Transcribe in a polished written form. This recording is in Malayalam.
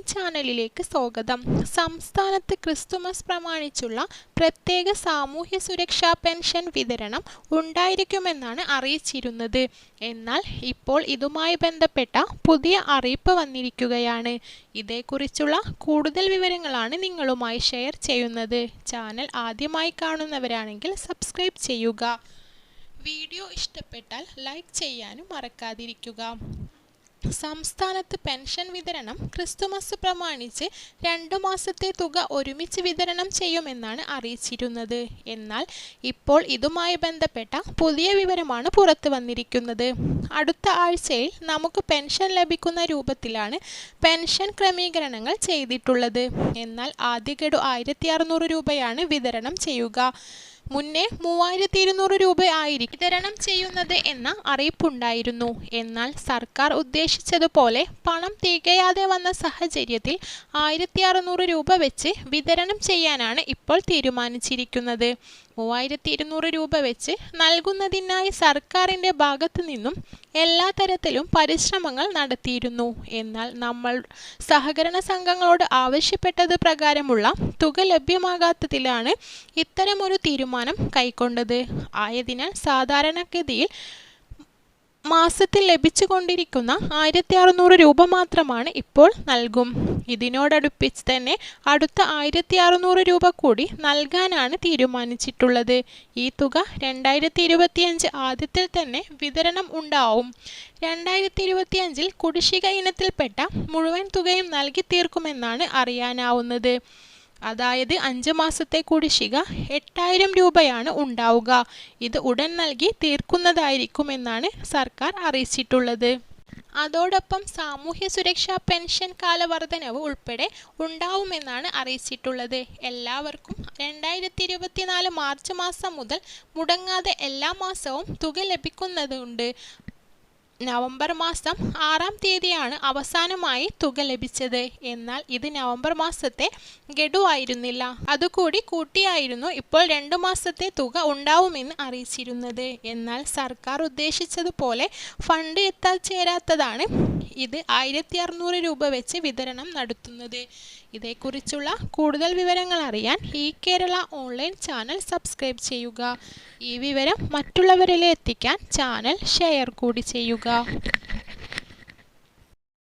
ഓൺലൈൻ ചാനലിലേക്ക് സ്വാഗതം. സംസ്ഥാനത്ത് ക്രിസ്തുമസ് പ്രമാണിച്ചുള്ള പ്രത്യേക സാമൂഹ്യ സുരക്ഷാ പെൻഷൻ വിതരണം ഉണ്ടായിരിക്കുമെന്നാണ് അറിയിച്ചിരുന്നത്. എന്നാൽ ഇപ്പോൾ ഇതുമായി ബന്ധപ്പെട്ട പുതിയ അറിയിപ്പ് വന്നിരിക്കുകയാണ്. ഇതേക്കുറിച്ചുള്ള കൂടുതൽ വിവരങ്ങളാണ് നിങ്ങളുമായി ഷെയർ ചെയ്യുന്നത്. ചാനൽ ആദ്യമായി കാണുന്നവരാണെങ്കിൽ സബ്സ്ക്രൈബ് ചെയ്യുക. വീഡിയോ ഇഷ്ടപ്പെട്ടാൽ ലൈക്ക് ചെയ്യാനും മറക്കാതിരിക്കുക. സംസ്ഥാനത്ത് പെൻഷൻ വിതരണം ക്രിസ്തുമസ് പ്രമാണിച്ച് 2 മാസത്തെ തുക ഒരുമിച്ച് വിതരണം ചെയ്യുമെന്നാണ് അറിയിച്ചിരുന്നത്. എന്നാൽ ഇപ്പോൾ ഇതുമായി ബന്ധപ്പെട്ട പുതിയ വിവരമാണ് പുറത്തു വന്നിരിക്കുന്നത്. അടുത്ത ആഴ്ചയിൽ നമുക്ക് പെൻഷൻ ലഭിക്കുന്ന രൂപത്തിലാണ് പെൻഷൻ ക്രമീകരണങ്ങൾ ചെയ്തിട്ടുള്ളത്. എന്നാൽ ആദ്യ ഗഡു 1600 രൂപയാണ് വിതരണം ചെയ്യുക. മുന്നേ 3200 രൂപ ആയിരിക്കും വിതരണം ചെയ്യുന്നത് എന്ന അറിയിപ്പുണ്ടായിരുന്നു. എന്നാൽ സർക്കാർ ഉദ്ദേശിച്ചതുപോലെ പണം തികയാതെ വന്ന സാഹചര്യത്തിൽ 1600 രൂപ വെച്ച് വിതരണം ചെയ്യാനാണ് ഇപ്പോൾ തീരുമാനിച്ചിരിക്കുന്നത്. 3200 രൂപ വെച്ച് നൽകുന്നതിനായി സർക്കാരിൻ്റെ ഭാഗത്തു നിന്നും എല്ലാ തരത്തിലും പരിശ്രമങ്ങൾ നടത്തിയിരുന്നു. എന്നാൽ നമ്മൾ സഹകരണ സംഘങ്ങളോട് ആവശ്യപ്പെട്ടത് പ്രകാരമുള്ള തുക ലഭ്യമാകാത്തതിലാണ് ഇത്തരമൊരു തീരുമാനം കൈക്കൊണ്ടത്. ആയതിനാൽ സാധാരണഗതിയിൽ മാസത്തിൽ ലഭിച്ചുകൊണ്ടിരിക്കുന്ന 1600 രൂപ മാത്രമാണ് ഇപ്പോൾ നൽകും. ഇതിനോടടുപ്പിച്ച് തന്നെ അടുത്ത 1600 രൂപ കൂടി നൽകാനാണ് തീരുമാനിച്ചിട്ടുള്ളത്. ഈ തുക 2025 ആദ്യത്തിൽ തന്നെ വിതരണം ഉണ്ടാവും. 2025 കുടിശ്ശിക ഇനത്തിൽപ്പെട്ട മുഴുവൻ തുകയും നൽകി തീർക്കുമെന്നാണ് അറിയാനാവുന്നത്. അതായത് 5 മാസത്തെ കുടിശ്ശിക 8000 രൂപയാണ് ഉണ്ടാവുക. ഇത് ഉടൻ നൽകി തീർക്കുന്നതായിരിക്കുമെന്നാണ് സർക്കാർ അറിയിച്ചിട്ടുള്ളത്. അതോടൊപ്പം സാമൂഹ്യ സുരക്ഷാ പെൻഷൻ കാലവർധനവ് ഉൾപ്പെടെ ഉണ്ടാവുമെന്നാണ് അറിയിച്ചിട്ടുള്ളത്. എല്ലാവർക്കും 2024 മാർച്ച് മാസം മുതൽ മുടങ്ങാതെ എല്ലാ മാസവും തുക ലഭിക്കുന്നതുണ്ട്. നവംബർ മാസം 6-ാം തീയതിയാണ് അവസാനമായി തുക ലഭിച്ചത്. എന്നാൽ ഇത് നവംബർ മാസത്തെ ഗഡു ആയിരുന്നില്ല. അതുകൂടി കൂട്ടിയായിരുന്നു ഇപ്പോൾ 2 മാസത്തെ തുക ഉണ്ടാവുമെന്ന് അറിയിച്ചിരുന്നത്. എന്നാൽ സർക്കാർ ഉദ്ദേശിച്ചതുപോലെ ഫണ്ട് എത്തിച്ചേരാത്തതാണ് ഇത് 1600 രൂപ വെച്ച് വിതരണം നടത്തുന്നത്. ഇതേക്കുറിച്ചുള്ള കൂടുതൽ വിവരങ്ങൾ അറിയാൻ ഈ കേരള ഓൺലൈൻ ചാനൽ സബ്സ്ക്രൈബ് ചെയ്യുക. ഈ വിവരം മറ്റുള്ളവരിലേക്ക് എത്തിക്കാൻ ചാനൽ ഷെയർ കൂടി ചെയ്യുക.